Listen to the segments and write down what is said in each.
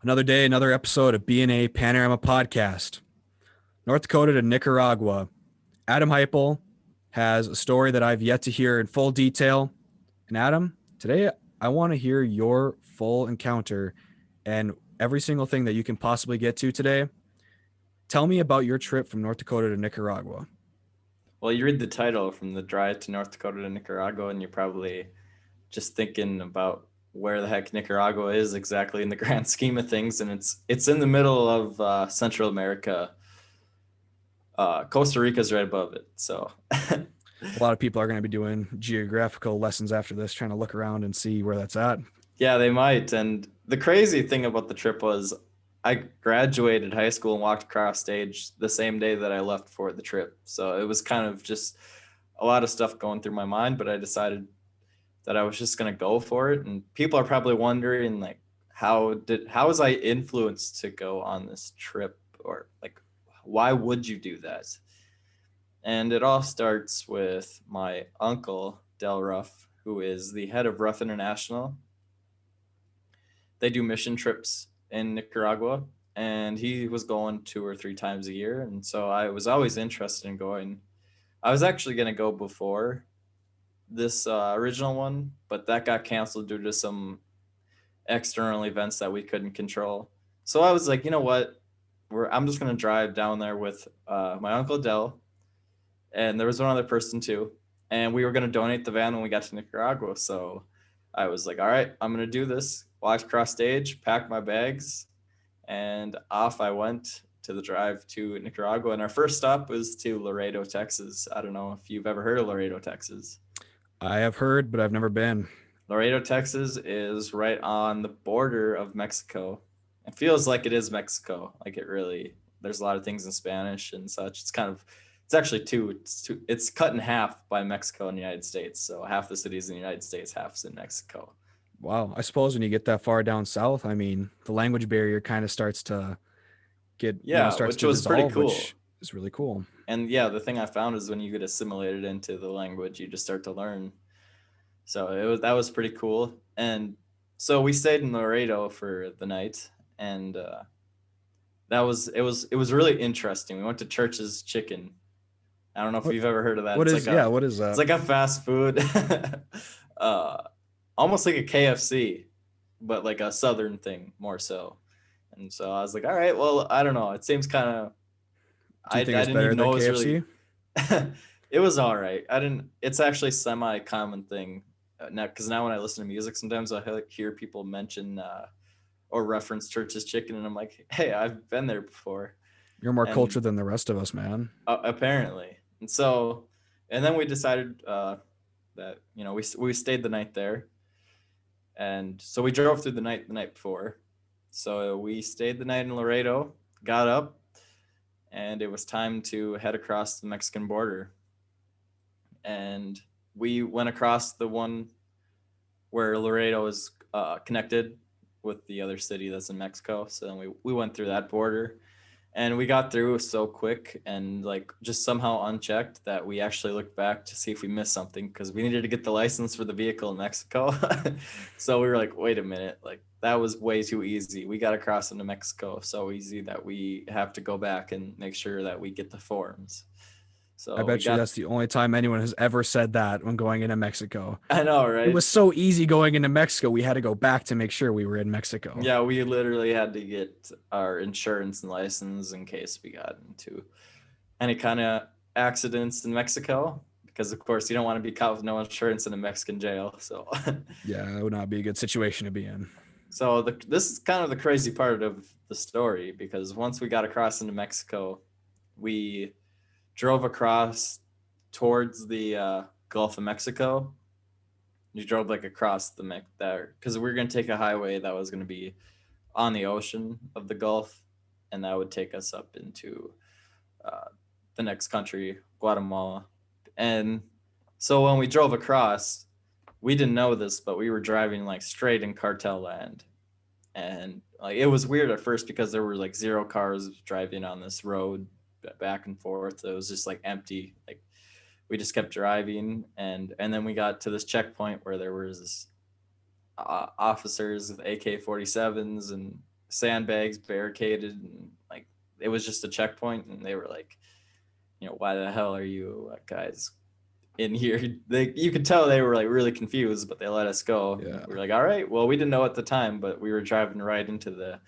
Another day, another episode of B&A Panorama podcast. North Dakota to Nicaragua. Adam Heipel has a story that I've yet to hear in full detail. And Adam, today I want to hear your full encounter and every single thing that you can possibly get to today. Tell me about your trip from North Dakota to Nicaragua. Well, you read the title from the drive to North Dakota to Nicaragua, and you're probably just thinking about where the heck Nicaragua is exactly in the grand scheme of things, and it's in the middle of Central America. Costa Rica's right above it, so A lot of people are going to be doing geographical lessons after this, trying to look around and see where that's at. yeah, they might. And the crazy thing about the trip was I graduated high school and walked across stage the same day that I left for the trip. So it was kind of just a lot of stuff going through my mind, but I decided that I was just going to go for it. And people are probably wondering like, how was I influenced to go on this trip, or like, why would you do that? And it all starts with my uncle, Del Ruff, who is the head of Ruff International. They do mission trips in Nicaragua, and he was going 2 or 3 times a year. And so I was always interested in going. I was actually going to go before this original one, but that got canceled due to some external events that we couldn't control. So I was like, you know what? I'm just going to drive down there with my uncle Del, and there was one other person too. And we were going to donate the van when we got to Nicaragua. So I was like, all right, I'm going to do this. Walked across stage, packed my bags, and off I went to the drive to Nicaragua. And our first stop was to Laredo, Texas. I don't know if you've ever heard of Laredo, Texas. I have heard, but I've never been. Laredo, Texas is right on the border of Mexico. It feels like it is Mexico. Like it really, there's a lot of things in Spanish and such. It's actually it's cut in half by Mexico and the United States. So half the cities in the United States, half's in Mexico. Wow. I suppose when you get that far down south, I mean, the language barrier kind of starts to Yeah, starts which to was pretty dissolve, cool. which is really cool. And yeah, the thing I found is when you get assimilated into the language, you just start to learn. So that was pretty cool. And so we stayed in Laredo for the night, and it was really interesting. We went to Church's Chicken. I don't know if What you've ever heard of that. what is what is It's that? like a fast food, uh, almost like a KFC, but like a southern thing more so. And so I was like, all right, well, I don't know. It seems kind of Do you think it's didn't better even than know it was really. KFC? It was all right. I didn't. It's actually semi common thing now, because now when I listen to music, sometimes I hear people mention or reference Church's Chicken, and I'm like, hey, I've been there before, You're more and cultured than the rest of us, man. apparently. And so, and then we decided that we stayed the night there, and so we drove through the night before. So we stayed the night in Laredo, got up, and it was time to head across the Mexican border. And we went across the one where Laredo is connected with the other city that's in Mexico. So then we went through that border, and we got through so quick and like just somehow unchecked that we actually looked back to see if we missed something, because we needed to get the license for the vehicle in Mexico. So we were like, wait a minute, like that was way too easy. We got across into Mexico so easy that we have to go back and make sure that we get the forms. I So we bet you got, that's the only time anyone has ever said that when going into Mexico. I know, It right? was so easy going into Mexico. We had to go back to make sure we were in Mexico. Yeah, we literally had to get our insurance and license in case we got into any kind of accidents in Mexico, because of course you don't want to be caught with no insurance in a Mexican jail. So Yeah, it would not be a good situation to be in. this is kind of the crazy part of the story, because once we got across into Mexico, we drove across towards the Gulf of Mexico. You drove like across there, because we were going to take a highway that was going to be on the ocean of the Gulf, and that would take us up into uh, the next country, Guatemala. And so when we drove across, we didn't know this, but we were driving like straight in cartel land. And like it was weird at first because there were like zero cars driving on this road back and forth. It was just like empty. Like we just kept driving, and then we got to this checkpoint where there was officers with AK-47s, and sandbags barricaded, and like it was just a checkpoint, and they were like, why the hell are you guys in here? You could tell they were like really confused, but they let us go. Yeah. We were like, all right, well, we didn't know at the time, but we were driving right into the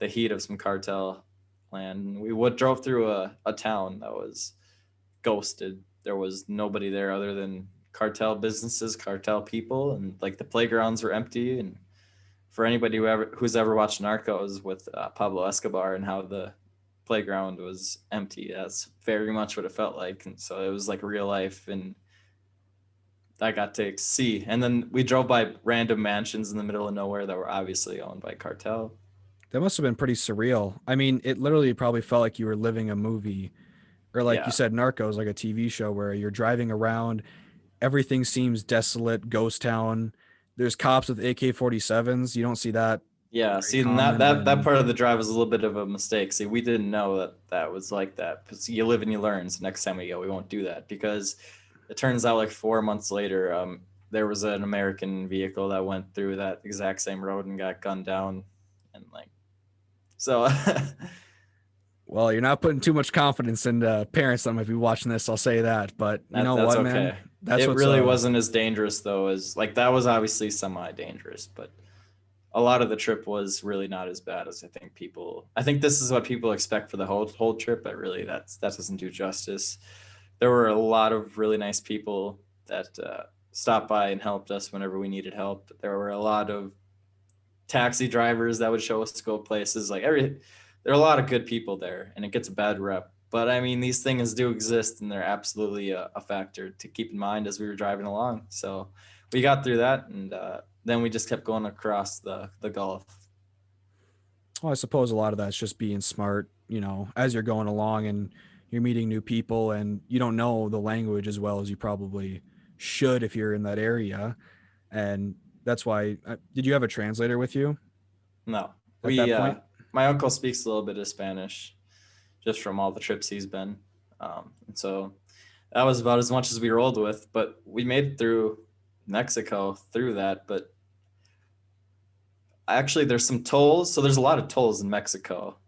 heat of some cartel land. We drove through a town that was ghosted. There was nobody there other than cartel businesses, cartel people, and like the playgrounds were empty. And for anybody who's ever watched Narcos with Pablo Escobar and how the playground was empty, that's very much what it felt like. And so it was like real life, and I got to see. And then we drove by random mansions in the middle of nowhere that were obviously owned by cartel. That must have been pretty surreal. I mean, it literally probably felt like you were living a movie, or like you Yeah. said, Narcos, like a TV show where you're driving around, everything seems desolate, ghost town. There's cops with AK-47s. You don't see that Yeah, very see, and that, common. that that And part of the drive was a little bit of a mistake. See, we didn't know that was like that. But see, you live and you learn. So next time we go, we won't do that, because it turns out like 4 months later, there was an American vehicle that went through that exact same road and got gunned down, and like so. well, you're not putting too much confidence in parents that might be watching this. I'll say that. But you know That's what, man? okay. That's It what's really wasn't as dangerous though, as like that was obviously semi dangerous, but a lot of the trip was really not as bad as I think this is what people expect for the whole trip, but really that doesn't do justice. There were a lot of really nice people that stopped by and helped us whenever we needed help. There were a lot of taxi drivers that would show us to go places. There are a lot of good people there, and it gets a bad rep. But I mean, these things do exist, and they're absolutely a factor to keep in mind as we were driving along. So we got through that, and then we just kept going across the Gulf. well, I suppose a lot of that's just being smart, as you're going along and you're meeting new people and you don't know the language as well as you probably should if you're in that area. And that's why, did you have a translator with you No, at that we point? my uncle speaks a little bit of Spanish, just from all the trips he's been, and so that was about as much as we rolled with. But we made it through Mexico through that. But actually, there's some tolls. So there's a lot of tolls in Mexico,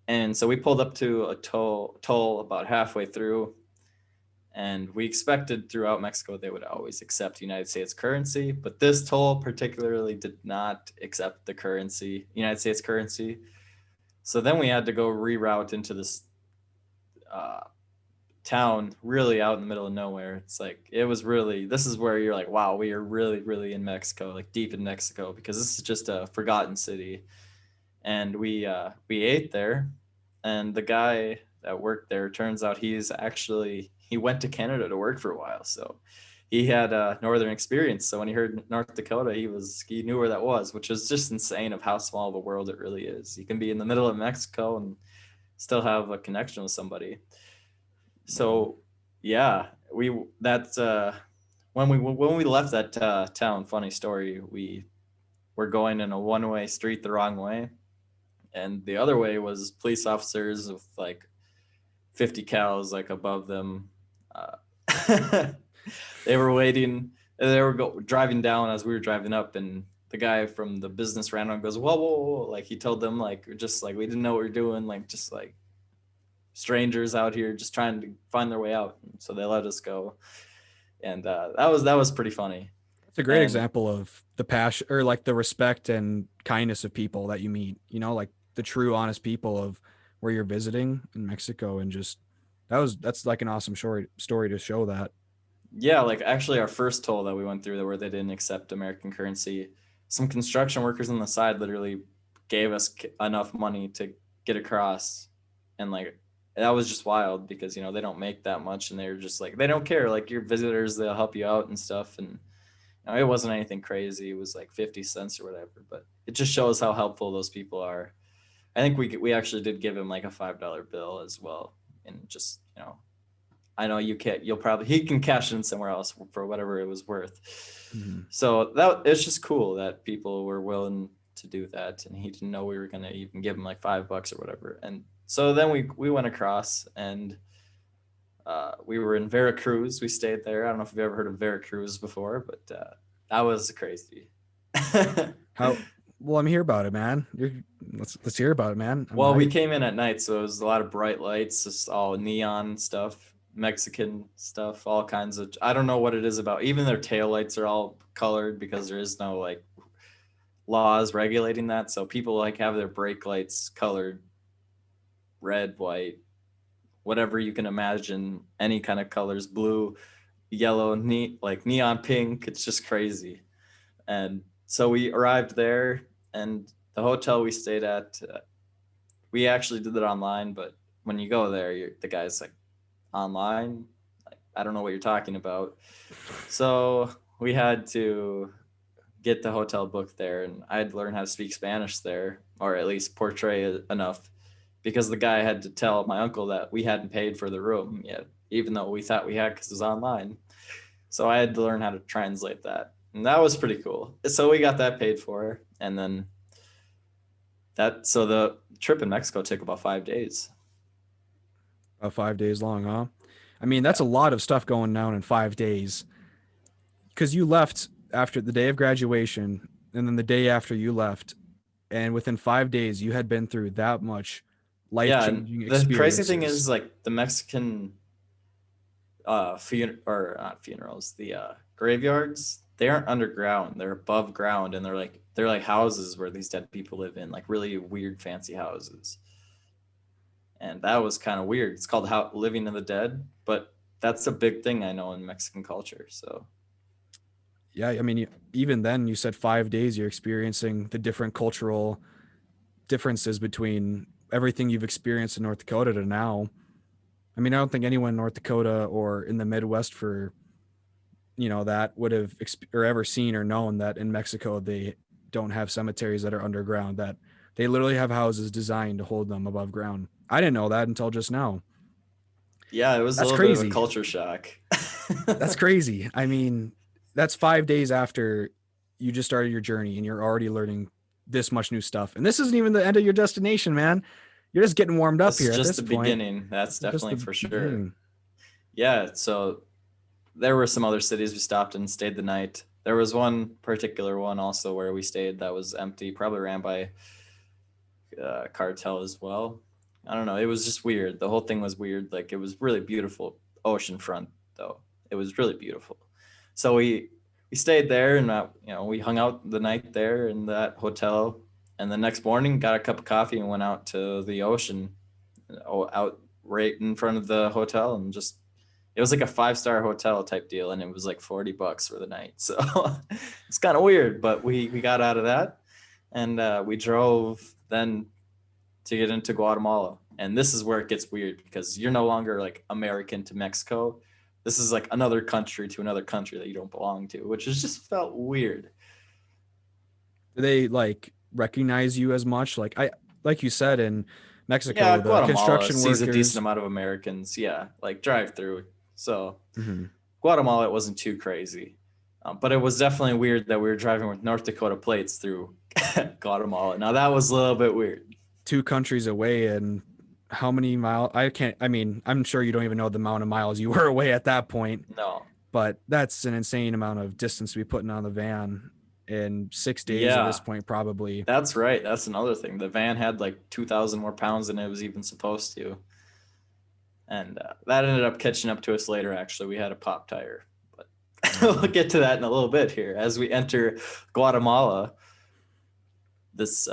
and so we pulled up to a toll about halfway through, and we expected throughout Mexico they would always accept United States currency, but this toll particularly did not accept the currency, United States currency. So then we had to go reroute into this uh, town really out in the middle of nowhere. It's like it was really, this is where you're like, wow, we are really really in Mexico, like deep in Mexico, because this is just a forgotten city. And we ate there, and the guy that worked there, turns out he went to Canada to work for a while, so he had a northern experience. So when he heard North Dakota, he knew where that was, which is just insane of how small of a world it really is. You can be in the middle of Mexico and still have a connection with somebody. Wow. So yeah, we that's when we left that town. Funny story, we were going in a one-way street the wrong way, and the other way was police officers with like 50 cows like above them. Uh, they were waiting. They were driving down as we were driving up, and the guy from the business ran on and goes, whoa, whoa, whoa. Like he told them, like, just like, we didn't know what we were doing, like just like strangers out here just trying to find their way out. And so they let us go, and that was pretty funny. It's a great And example of the passion or like the respect and kindness of people that you meet, like the true honest people of where you're visiting in Mexico. And just that's like an awesome story to show that. yeah, like actually our first toll that we went through where they didn't accept American currency, some construction workers on the side literally gave us enough money to get across. And like that was just wild, because they don't make that much, and they're just like, they don't care, like your visitors, they'll help you out and stuff. And it wasn't anything crazy, it was like 50 cents or whatever, but it just shows how helpful those people are. I think we actually did give him like a $5 bill as well, and just I know you can't. You'll probably he can cash in somewhere else for whatever it was worth. Mhm. So that it's just cool that people were willing to do that, and he didn't know we were gonna even give him like $5 or whatever. And so then we went across, and we were in Veracruz. We stayed there. I don't know if you've ever heard of Veracruz before, but that was crazy. How Well, I'm here about it, man. Let's hear about it, man. I'm Well, we hyped. came in at night, so it was a lot of bright lights, just all neon stuff, Mexican stuff, all kinds of. I don't know what it is about. Even their tail lights are all colored because there is no like laws regulating that. So people like have their brake lights colored red, white, whatever you can imagine, any kind of colors, blue, yellow, like neon pink. It's just crazy. And so we arrived there, and the hotel we stayed at, we actually did it online, but when you go there, the guy's like, online? Like, I don't know what you're talking about. So we had to get the hotel booked there, and I had to learn how to speak Spanish there, or at least portray it enough, because the guy had to tell my uncle that we hadn't paid for the room yet, even though we thought we had because it was online. So I had to learn how to translate that, and that was pretty cool. So we got that paid for, and then so the trip in Mexico took about 5 days. About 5 days long, huh? I mean, that's Yeah, a lot of stuff going down in 5 days. Because you left after the day of graduation, and then the day after you left, and within 5 days, you had been through that much life yeah, and changing the crazy thing experiences. is like the Mexican or not funerals, the graveyards, they aren't underground, they're above ground, and they're like houses where these dead people live in, like really weird fancy houses. And that was kind of weird. It's called how living in the dead, but that's a big thing I know in Mexican culture. So Yeah, I mean, even then, you said 5 days, you're experiencing the different cultural differences between everything you've experienced in North Dakota to now. I mean, I don't think anyone in North Dakota or in the Midwest for that would have or ever seen or known that in Mexico they don't have cemeteries that are underground, that they literally have houses designed to hold them above ground. I didn't know that until just now. yeah, it was a That's little bit of a crazy. culture shock. That's crazy. I mean, that's 5 days after you just started your journey and you're already learning this much new stuff. And this isn't even the end of your destination, man. You're just getting warmed up This is here at just this the point. beginning. That's This is just definitely the for sure. beginning. Yeah, so there were some other cities we stopped and stayed the night. There was one particular one also where we stayed that was empty, probably ran by cartel as well. I don't know. It was just weird. The whole thing was weird. Like it was really beautiful oceanfront though. It was really beautiful. So we stayed there, and we hung out the night there in that hotel, and the next morning got a cup of coffee and went out to the ocean, out right in front of the hotel, and just it was like a 5-star hotel type deal, and it was like $40 for the night. So it's kind of weird, but we got out of that, and we drove then to get into Guatemala. And this is where it gets weird because you're no longer like American to Mexico. This is like another country to another country that you don't belong to, which has just felt weird. Do they like recognize you as much? Like you said, in Yeah, Mexico, the Guatemala construction sees a decent workers. amount of Americans. Yeah, like drive through. So Mhm. Guatemala, it wasn't too crazy. But it was definitely weird that we were driving with North Dakota plates through Guatemala. Now that was a little bit weird. 2 countries away, and how many miles? I can't. I mean, I'm sure you don't even know the amount of miles you were away at that point, No. but that's an insane amount of distance to be putting on the van in 6 days at this Yeah, point, probably. that's right. That's another thing. The van had like 2,000 more pounds than it was even supposed to. And that ended up catching up to us later, actually. We had a pop tire. But we'll get to that in a little bit here. As we enter Guatemala, this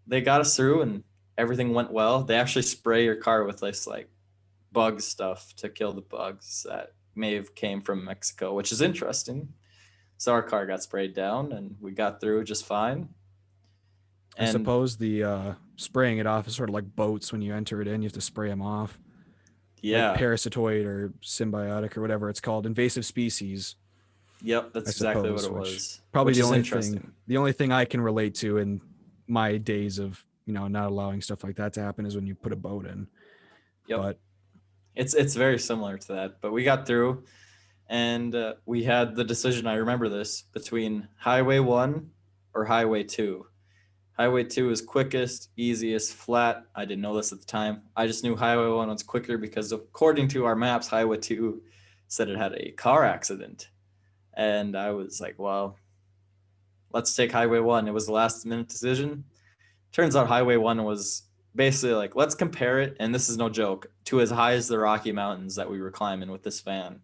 they got us through and everything went well. They actually spray your car with this like bug stuff to kill the bugs that may have came from Mexico, which is interesting. So our car got sprayed down and we got through just fine. I And suppose the spraying it off is sort of like boats. When you enter it in, you have to spray them off, like yeah, parasitoid or symbiotic or whatever it's called, invasive species. yep, I that's exactly what suppose, it which was, probably which the is only thing interesting. the only thing I can relate to in my days of not allowing stuff like that to happen is when you put a boat in. Yep, But it's very similar to that, but we got through, and we had the decision. I remember this between Highway 1 or Highway 2. Highway 2 is quickest, easiest, flat. I didn't know this at the time. I just knew Highway 1 was quicker because according to our maps, Highway 2 said it had a car accident. And I was like, well, let's take Highway 1. It was the last minute decision. Turns out Highway 1 was basically like, let's compare it, and this is no joke, to as high as the Rocky Mountains that we were climbing with this van.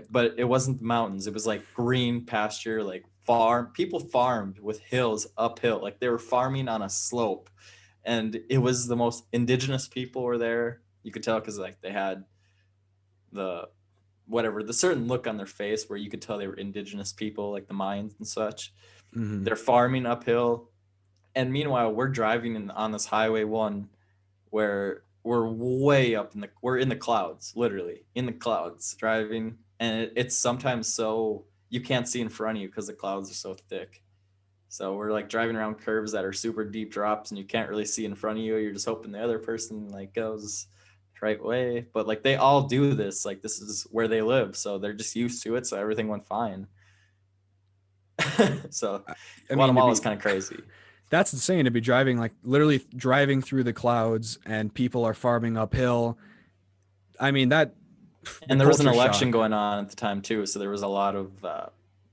But it wasn't the mountains. It was like green pasture, like farm. People farmed with hills uphill. Like they were farming on a slope. And it was the most indigenous people were there. You could tell because like they had the the certain look on their face where you could tell they were indigenous people, like the Mayans and such. Mm-hmm. They're farming uphill. And meanwhile, we're driving on this Highway 1 where we're way up we're in the clouds, literally in the clouds driving. And it's sometimes so you can't see in front of you because the clouds are so thick. So we're like driving around curves that are super deep drops and you can't really see in front of you. You're just hoping the other person like goes the right way. But like they all do this, like this is where they live. So they're just used to it. So everything went fine. So I mean, Guatemala is kind of crazy. that's insane to be driving, like literally driving through the clouds and people are farming uphill. I mean, the And there was an culture election shock. going on at the time too. So there was a lot of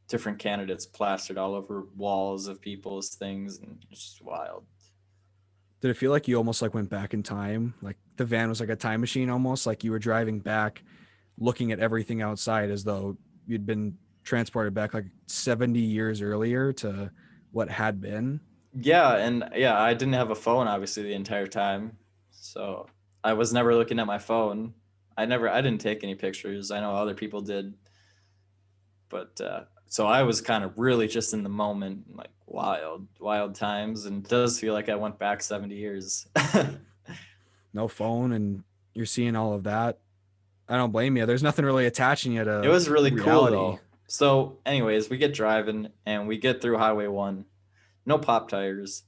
different candidates plastered all over walls of people's things, and it's just wild. Did it feel like you almost like went back in time? Like the van was like a time machine almost, like you were driving back, looking at everything outside as though you'd been transported back like 70 years earlier to what had been. Yeah, and yeah, I didn't have a phone obviously the entire time, so I was never looking at my phone. I didn't take any pictures. I know other people did, but so I was kind of really just in the moment, like wild times, and it does feel like I went back 70 years. No phone, and you're seeing all of that. I don't blame you. There's nothing really attaching you It to was really cool reality. though. So, anyways, we get driving and we get through Highway 1. No pop tires.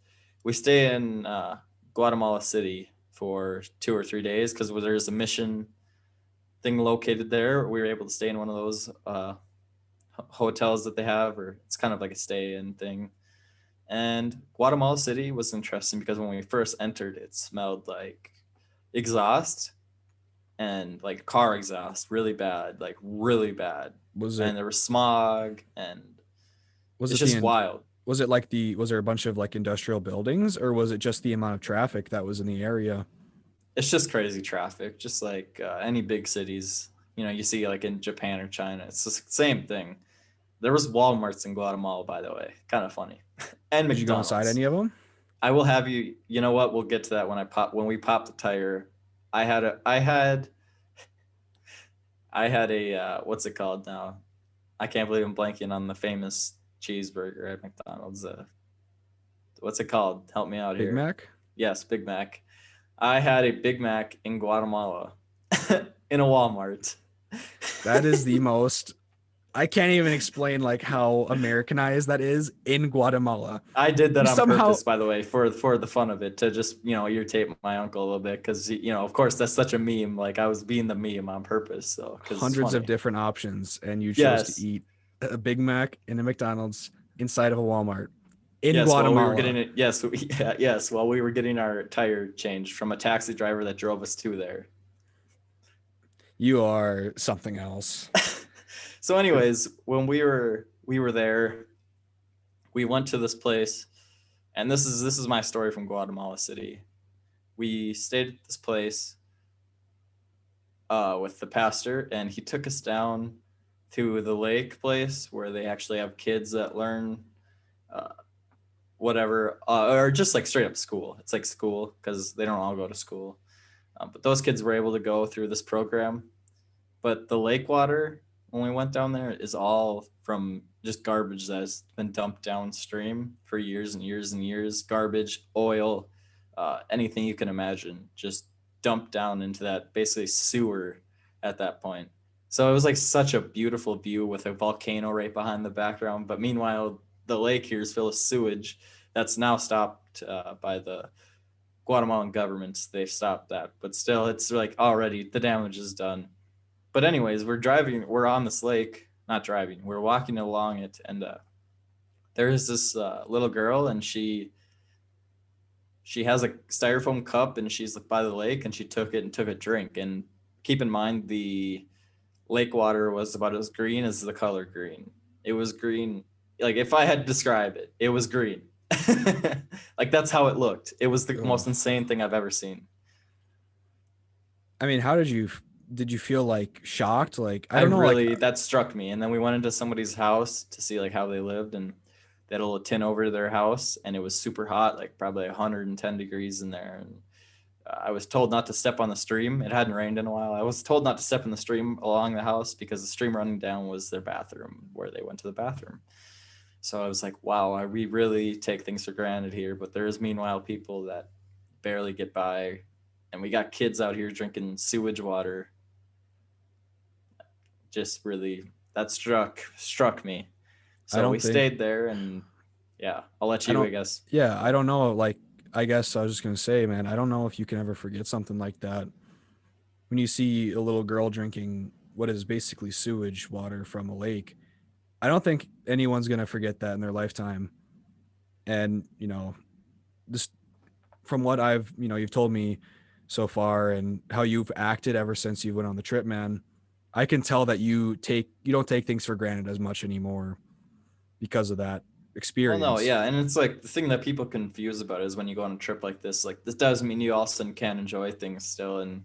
We stay in Guatemala City for 2 or 3 days because there's a mission thing located there. We were able to stay in one of those hotels that they have, or it's kind of like a stay in thing. And Guatemala City was interesting because when we first entered, it smelled like exhaust and like car exhaust really bad, like really bad. Was And it there was smog and was it's it the just end? wild. Was it like was there a bunch of like industrial buildings, or was it just the amount of traffic that was in the area? It's just crazy traffic, just like any big cities. You know, you see like in Japan or China, it's the same thing. There was Walmarts in Guatemala, by the way, kind of funny, and Did you go inside McDonald's. any of them? I will have you. You know what? We'll get to that when we pop the tire. I had a what's it called now? I can't believe I'm blanking on the famous cheeseburger at McDonald's. What's it called? Help me out Big here. Mac? Yes, Big Mac. I had a Big Mac in Guatemala in a Walmart. That is the most, I can't even explain like how Americanized that is in Guatemala. I did that You on somehow, purpose, by the way, for the fun of it, to just irritate my uncle a little bit because of course that's such a meme. Like I was being the meme on purpose, so because it's hundreds of funny. different options, and you chose to Yes, eat a Big Mac in a McDonald's inside of a Walmart in yes. While we were Guatemala. getting it, yes, yeah, yes. While we were getting our tire changed from a taxi driver that drove us to there. You are something else. So, anyways, when we were there, we went to this place, and this is my story from Guatemala City. We stayed at this place with the pastor, and he took us down to the lake place where they actually have kids that learn uh, whatever, or just like straight up school. It's like school because they don't all go to school. But those kids were able to go through this program. But the lake water, when we went down there, is all from just garbage that has been dumped downstream for years and years and years. Garbage, oil, anything you can imagine, just dumped down into that basically sewer at that point. So it was like such a beautiful view with a volcano right behind the background. But meanwhile, the lake here is full of sewage that's now stopped by the Guatemalan government. They've stopped that. But still, it's like already the damage is done. But anyways, we're on this lake, not driving, we're walking along it, and there is this little girl, and she has a styrofoam cup, and she's by the lake, and she took it and took a drink. And keep in mind, the lake water was about as green as the color green. It was green, like if I had to describe it, it was green. Like that's how it looked. It was the Oh. most insane thing I've ever seen. I mean, how did you feel like shocked? Like, I I don't know, like, really that struck me. And then we went into somebody's house to see like how they lived, and they had a little tin over to their house, and it was super hot, like probably 110 degrees in there. And I was told not to step on the stream. It hadn't rained in a while. I was told not to step in the stream along the house because the stream running down was their bathroom where they went to the bathroom. So I was like, wow, we really take things for granted here. But there's meanwhile people that barely get by. And we got kids out here drinking sewage water. Just really, that struck me. I So we don't think, stayed there, and yeah, I'll let I you, I don't, guess. yeah, I don't know. Like, I guess I was just gonna say, man, I don't know if you can ever forget something like that when you see a little girl drinking what is basically sewage water from a lake. I don't think anyone's gonna forget that in their lifetime. And just from what you've told me so far and how you've acted ever since you went on the trip, man, I can tell that you don't take things for granted as much anymore because of that Well, no, experience. yeah, and it's like the thing that people confuse about is when you go on a trip like this doesn't mean you also can enjoy things still and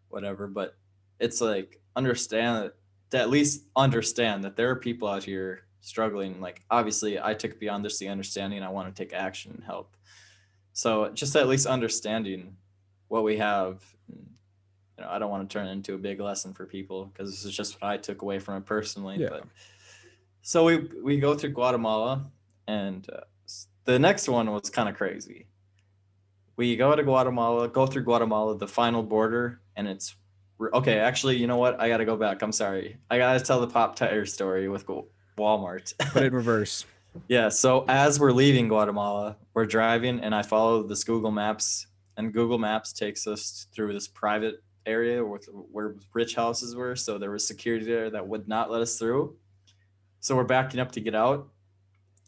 whatever, but it's like understand to at least understand that there are people out here struggling. Like obviously, I took beyond this the understanding. I want to take action and help. So just at least understanding what we have. I don't want to turn it into a big lesson for people because this is just what I took away from it personally. Yeah. But so we go through Guatemala, and the next one was kind of crazy. We go through Guatemala, the final border, and it's okay. Actually, you know what? I got to go back. I'm sorry. I got to tell the pop tire story with Walmart. Put it in reverse. Yeah. So as we're leaving Guatemala, we're driving, and I follow this Google Maps, and Google Maps takes us through this private area where rich houses were. So there was security there that would not let us through. So we're backing up to get out.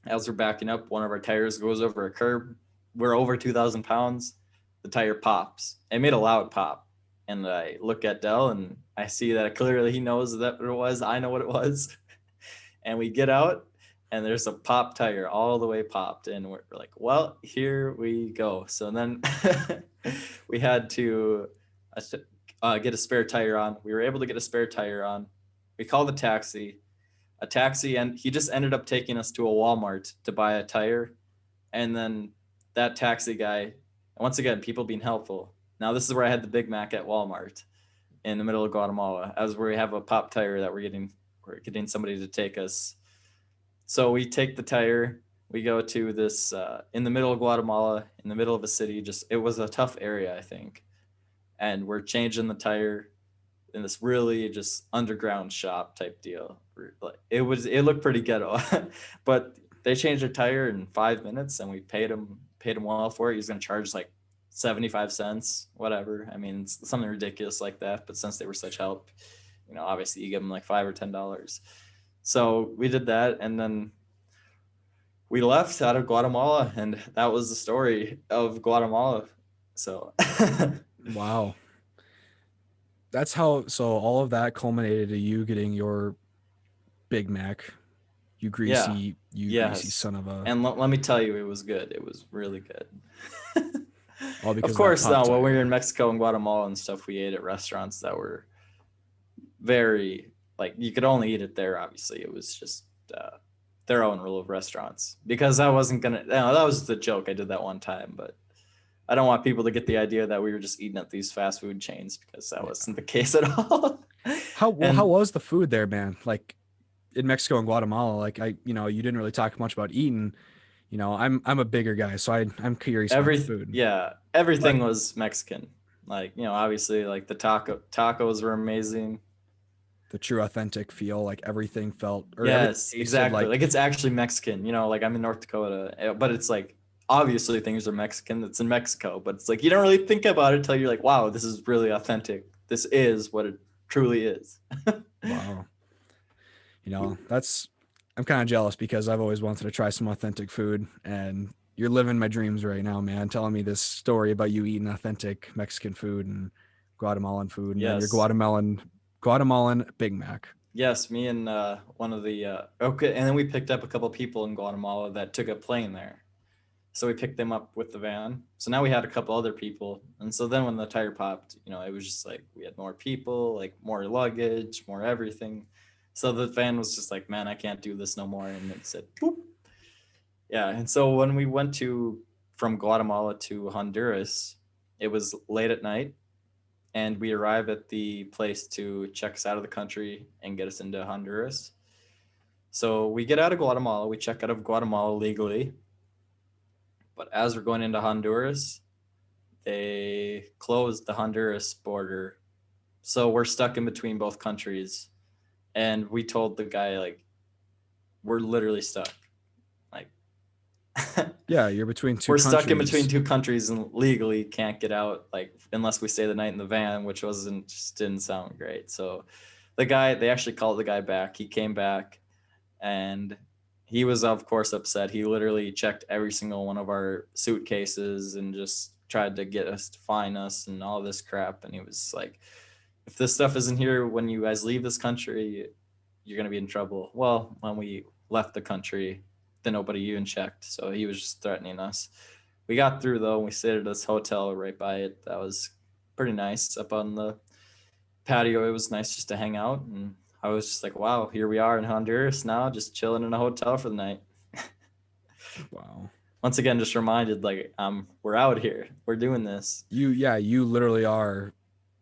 As we're backing up, one of our tires goes over a curb. We're over 2,000 pounds. The tire pops. It made a loud pop. And I look at Dell and I see that clearly he knows that what it was. I know what it was. And we get out and there's a pop tire all the way popped. And we're like, well, here we go. So then we had to get a spare tire on. We were able to get a spare tire on. We called a taxi, and he just ended up taking us to a Walmart to buy a tire. And then that taxi guy, once again, people being helpful. Now this is where I had the Big Mac at Walmart in the middle of Guatemala, as where we have a pop tire that we're getting somebody to take us. So we take the tire, we go to this in the middle of Guatemala, in the middle of a city. Just it was a tough area, I think, and we're changing the tire in this really just underground shop type deal. It looked pretty ghetto, but they changed their tire in 5 minutes, and we paid him well for it. He was going to charge like 75 cents, whatever. I mean, it's something ridiculous like that. But since they were such help, obviously you give them like $5 or $10. So we did that, and then we left out of Guatemala, and that was the story of Guatemala. So Wow. That's how, so all of that culminated to you getting your Big Mac. yeah, You greasy yes. son of a, And let me tell you, it was good. It was really good. all Of because of that course, pop though, when we were tire. in Mexico and Guatemala and stuff, we ate at restaurants that were very, like, you could only eat it there. Obviously, it was just their own rule of restaurants, because I wasn't gonna. That was the joke. I did that one time, but I don't want people to get the idea that we were just eating at these fast food chains, because that Yeah. wasn't the case at all. How And was the food there, man? Like in Mexico and Guatemala, like you didn't really talk much about eating. I'm a bigger guy, so I'm curious about the food. But everything was Mexican. Like, obviously, like the tacos were amazing. the true authentic feel, like everything felt or everything Yes, tasted exactly. Like like it's actually Mexican, like I'm in North Dakota, but it's like obviously things are Mexican. It's in Mexico, but it's like you don't really think about it until you're like, wow, this is really authentic. This is what it truly is. wow. That's I'm kind of jealous because I've always wanted to try some authentic food and you're living my dreams right now, man. Telling me this story about you eating authentic Mexican food and Guatemalan food and then your Yes. Guatemalan Big Mac. Yes, me and one of the okay, and then we picked up a couple people in Guatemala that took a plane there. So we picked them up with the van. So now we had a couple other people. And so then when the tire popped, it was just like we had more people, like more luggage, more everything. So the van was just like, man, I can't do this no more. And it said, boop. Yeah. And so when we went from Guatemala to Honduras, it was late at night. And we arrived at the place to check us out of the country and get us into Honduras. So we get out of Guatemala, we check out of Guatemala legally. But as we're going into Honduras, they closed the Honduras border. So we're stuck in between both countries. And we told the guy, like, we're literally stuck. Like, Yeah, you're between two we're stuck in between countries. two countries and legally can't get out, like, unless we stay the night in the van, which just didn't sound great. So they actually called the guy back. He came back and he was, of course, upset. He literally checked every single one of our suitcases and just tried to get us to fine us and all this crap. And he was like, if this stuff isn't here when you guys leave this country, you're going to be in trouble. Well, when we left the country, then nobody even checked. So he was just threatening us. We got through, though, and we stayed at this hotel right by it. That was pretty nice. Up on the patio, it was nice just to hang out. And I was just like, wow, here we are in Honduras now, just chilling in a hotel for the night. Wow. Once again, just reminded, like, we're out here, we're doing this. You literally are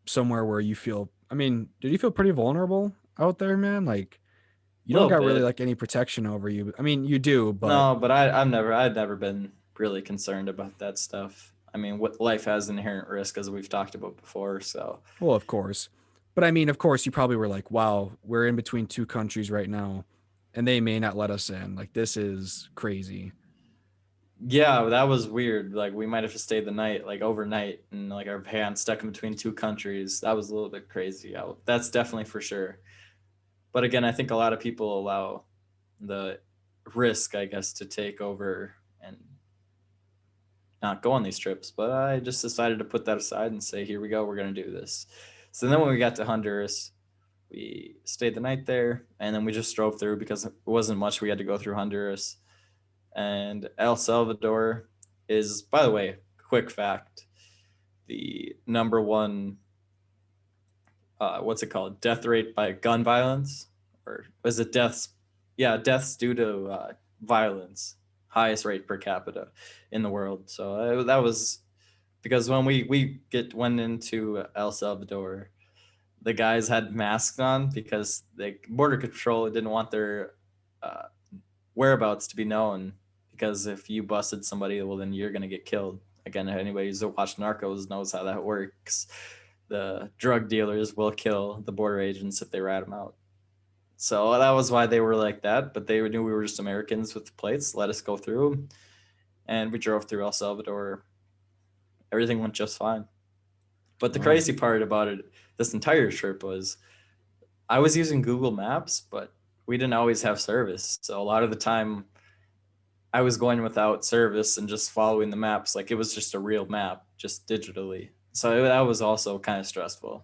somewhere where you feel, I mean, did you feel pretty vulnerable out there, man? Like you A don't little got really bit. like any protection over you. I mean, you do, but No, but I'd never been really concerned about that stuff. I mean, what life has inherent risk, as we've talked about before. So well, of course. But I mean, of course, you probably were like, wow, we're in between two countries right now and they may not let us in. Like this is crazy. yeah, that was weird. Like we might have to stay the night, like overnight, and like our van stuck in between two countries. That was a little bit crazy. That's definitely for sure. But again, I think a lot of people allow the risk, I guess, to take over and not go on these trips. But I just decided to put that aside and say, here we go, we're going to do this. So then when we got to Honduras, we stayed the night there and then we just drove through because it wasn't much we had to go through Honduras. And El Salvador is, by the way, quick fact, the number one, what's it called? Death rate by gun violence? Or was it deaths? Yeah, deaths due to violence, highest rate per capita in the world. So that was because when went into El Salvador, the guys had masks on because the border control didn't want their uh, whereabouts to be known. Because if you busted somebody, well, then you're gonna get killed. Again, anybody who's watched Narcos knows how that works. The drug dealers will kill the border agents if they rat them out. So that was why they were like that. But they knew we were just Americans with the plates. Let us go through, and we drove through El Salvador. Everything went just fine. But the Wow. crazy part about it, this entire trip was I was using Google Maps, but we didn't always have service. So a lot of the time I was going without service and just following the maps like it was just a real map, just digitally. So that was also kind of stressful.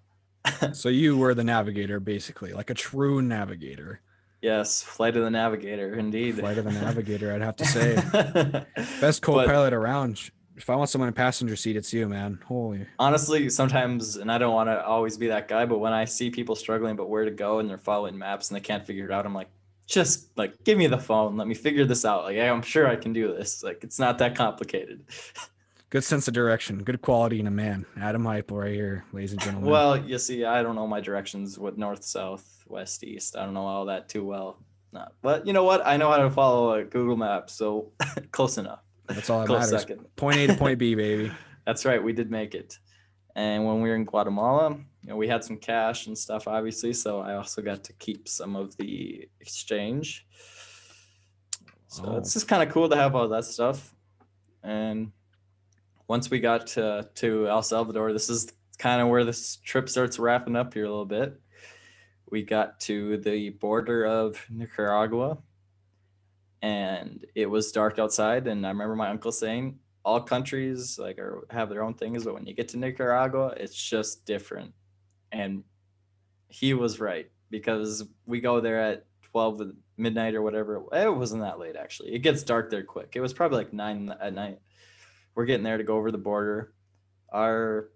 So you were the navigator basically, like a true navigator. Yes, Flight of the Navigator, indeed. Flight of the navigator, I'd have to say. Best But co-pilot around. If I want someone in passenger seat, it's you, man. Holy. honestly, sometimes, and I don't want to always be that guy, but when I see people struggling but where to go and they're following maps and they can't figure it out, I'm like, just like give me the phone, let me figure this out. Like I'm sure I can do this. Like it's not that complicated. Good sense of direction. Good quality in a man. Adam Heupel right here, ladies and gentlemen. Well, you see, I don't know my directions with north, south, west, east. I don't know all that too well. No. But you know what? I know how to follow a Google Maps, so close enough. That's all that Close matters. second. Point A to point B, baby. That's right. We did make it. And when we were in Guatemala, we had some cash and stuff, obviously. So I also got to keep some of the exchange. So Oh, it's just kind of cool to have all that stuff. And once we got to El Salvador, this is kind of where this trip starts wrapping up here a little bit. We got to the border of Nicaragua and it was dark outside. And I remember my uncle saying, all countries have their own things, but when you get to Nicaragua, it's just different. And he was right because we go there at 12 midnight or whatever. It wasn't that late, actually. It gets dark there quick. It was probably like 9 at night. We're getting there to go over the border. Our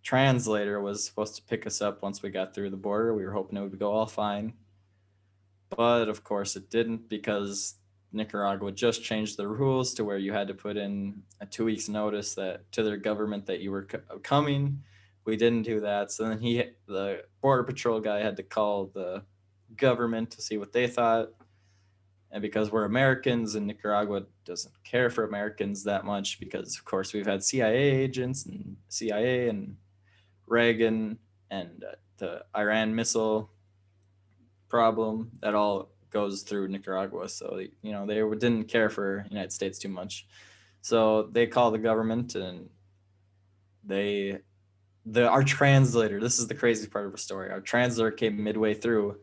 translator was supposed to pick us up once we got through the border. We were hoping it would go all fine. But of course it didn't, because Nicaragua just changed the rules to where you had to put in a 2 weeks notice that to their government that you were coming. We didn't do that. So then the border patrol guy had to call the government to see what they thought. And because we're Americans and Nicaragua doesn't care for Americans that much, because of course we've had CIA agents and CIA and Reagan and the Iran missile problem, that all goes through Nicaragua. So, they didn't care for the United States too much. So they call the government, and our translator, this is the crazy part of the story. Our translator came midway through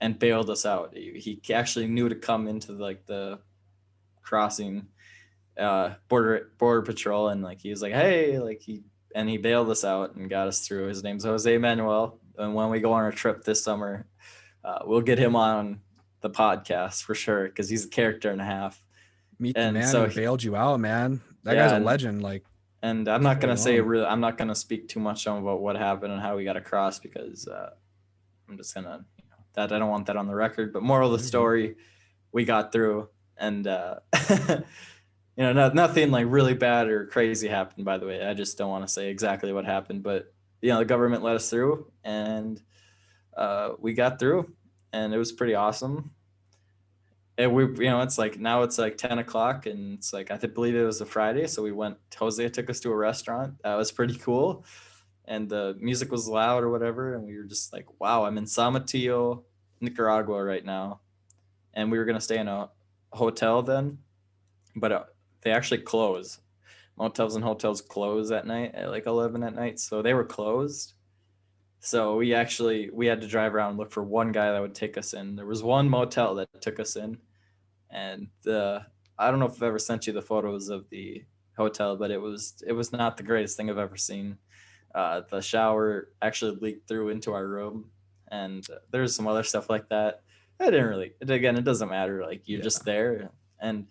and bailed us out. He actually knew to come into the crossing, border patrol, and he was like, hey, he bailed us out and got us through. His name's Jose Manuel, and when we go on our trip this summer, we'll get him on the podcast for sure, because he's a character and a half. Meet the And man so who bailed you out, man. That yeah, guy's a legend. and I'm not gonna say on. I'm not gonna speak too much on about what happened and how we got across, because I'm just gonna, that I don't want that on the record. But moral of the story, we got through, and nothing really bad or crazy happened, by the way. I just don't want to say exactly what happened, but the government let us through, and we got through, and it was pretty awesome. And it's now it's 10 o'clock, and it's I believe it was a Friday. So Jose took us to a restaurant. That was pretty cool. And the music was loud or whatever. And we were just wow, I'm in Saltillo, Nicaragua right now. And we were going to stay in a hotel then, but they actually close. Motels and hotels close at night at 11 at night. So they were closed. So we had to drive around and look for one guy that would take us in. There was one motel that took us in, and I don't know if I've ever sent you the photos of the hotel, but it was not the greatest thing I've ever seen. The shower actually leaked through into our room, and there's some other stuff like that. It doesn't matter. You're just there. And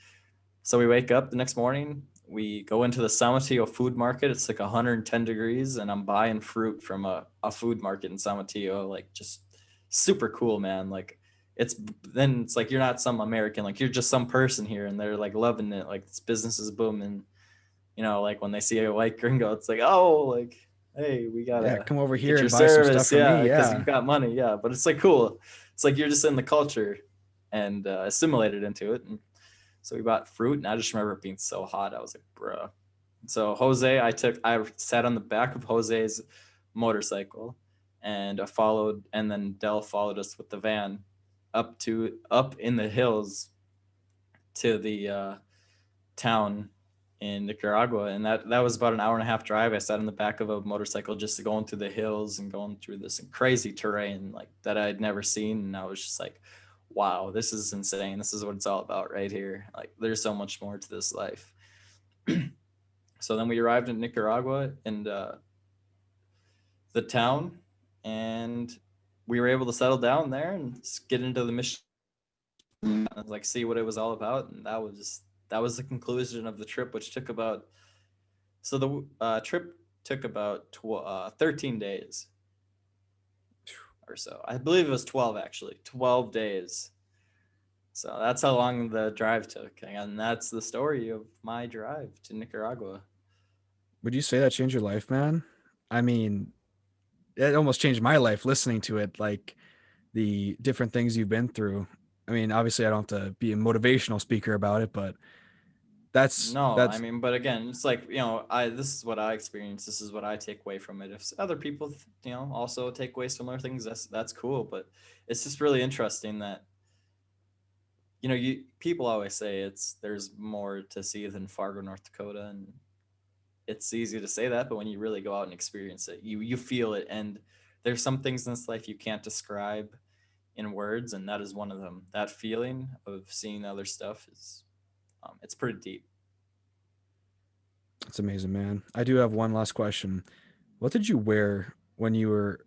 so we wake up the next morning, we go into the Saltillo food market. It's 110 degrees, and I'm buying fruit from a food market in Saltillo. Just super cool, man. It's you're not some American, you're just some person here, and they're loving it. This business is booming. When they see a white gringo, it's hey, we gotta come over here get your and buy some stuff service, from me. because Yeah, you've got money, But it's cool. It's you're just in the culture and assimilated into it. And so we bought fruit, and I just remember it being so hot. I was like, bruh. So I sat on the back of Jose's motorcycle, and then Dell followed us with the van up in the hills to the town in Nicaragua. And that was about an hour and a half drive. I sat in the back of a motorcycle just going through the hills and going through this crazy terrain that I'd never seen. And I was just wow, this is insane. This is what it's all about right here. There's so much more to this life. So then we arrived in Nicaragua, and the town, and we were able to settle down there and get into the mission, see what it was all about. And that was the conclusion of the trip, which took about, so the trip took about 13 days or so. I believe it was 12, actually. 12 days. So that's how long the drive took. And that's the story of my drive to Nicaragua. would you say that changed your life, man? I mean, it almost changed my life listening to it, the different things you've been through. I mean, obviously I don't have to be a motivational speaker about it, but that's No, I mean, but again, it's this is what I experienced. This is what I take away from it. If other people, also take away similar things, that's cool. But it's just really interesting that, people always say there's more to see than Fargo, North Dakota. And it's easy to say that, but when you really go out and experience it, you feel it. And there's some things in this life you can't describe in words, and that is one of them. That feeling of seeing other stuff is, it's pretty deep. It's amazing, man. I do have one last question. What did you wear when you were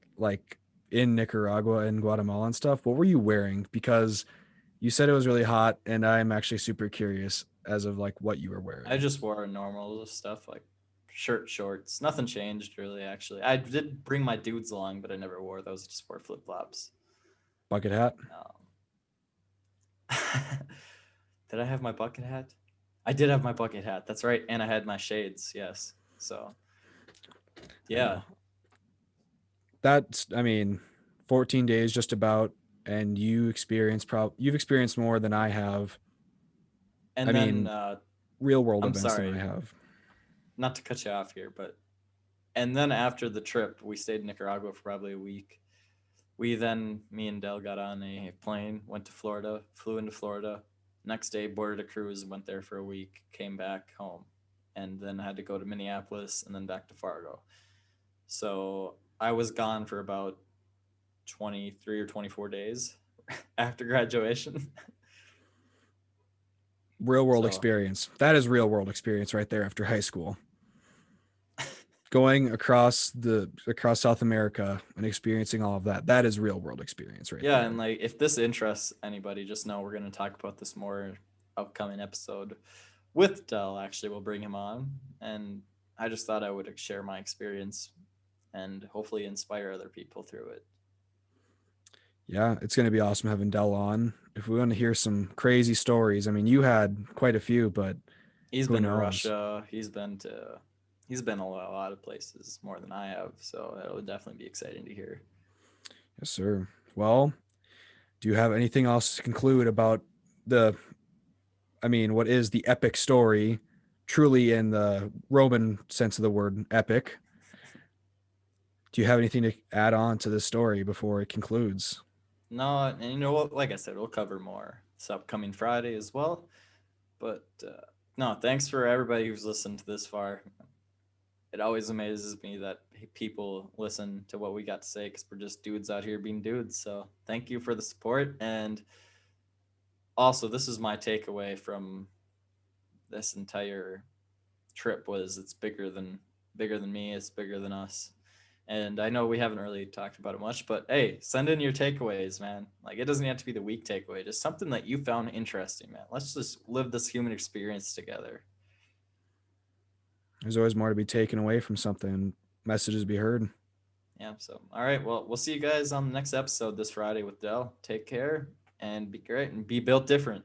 in Nicaragua and Guatemala and stuff, what were you wearing? Because you said it was really hot, and I'm actually super curious as of like what you were I wearing. just wore normal stuff like shirt, shorts. Nothing changed really. Actually, I did bring my dudes along, but I never wore those. I just wore flip flops. Bucket hat? Um, did I have my bucket hat? I did have my bucket hat. That's right, and I had my shades. Yes. So yeah, Oh, that's, I mean, 14 days just about, and you've experienced more than I have. I and then mean, real world I'm events than I sorry, have. not to cut you off here, but and then after the trip, we stayed in Nicaragua for probably a week. Me and Dell got on a plane, went to Florida, flew into Florida. Next day, boarded a cruise, went there for a week, came back home, and then had to go to Minneapolis and then back to Fargo. So I was gone for about 23 or 24 days after graduation. Real world So experience. That is real world experience right there after high school. Going across South America and experiencing all of that. That is real world experience right yeah, and there. like if this interests anybody, just know we're going to talk about this more upcoming episode with Dell. Actually, we'll bring him on, and I just thought I would share my experience and hopefully inspire other people through it. Yeah, it's going to be awesome having Dell on. If we want to hear some crazy stories, I mean, you had quite a few, but He's who been to knows? Russia. He's been a lot of places more than I have, so it'll definitely be exciting to hear. Yes, sir. Well, do you have anything else to conclude about the, I mean, what is the epic story, truly in the Roman sense of the word epic? Do you have anything to add on to this story before it concludes? No, and you know what? Like I said, we'll cover more this upcoming Friday as well. But no, thanks for everybody who's listened to this far. It always amazes me that people listen to what we got to say because we're just dudes out here being dudes. So thank you for the support. And also, this is my takeaway from this entire trip was bigger than me. It's bigger than us. And I know we haven't really talked about it much, but hey, send in your takeaways, man. Like it doesn't have to be the week takeaway, just something that you found interesting, man. Let's just live this human experience together. There's always more to be taken away from something, messages to be heard. Yeah. So, all right. Well, we'll see you guys on the next episode this Friday with Dell. Take care and be great and be built different.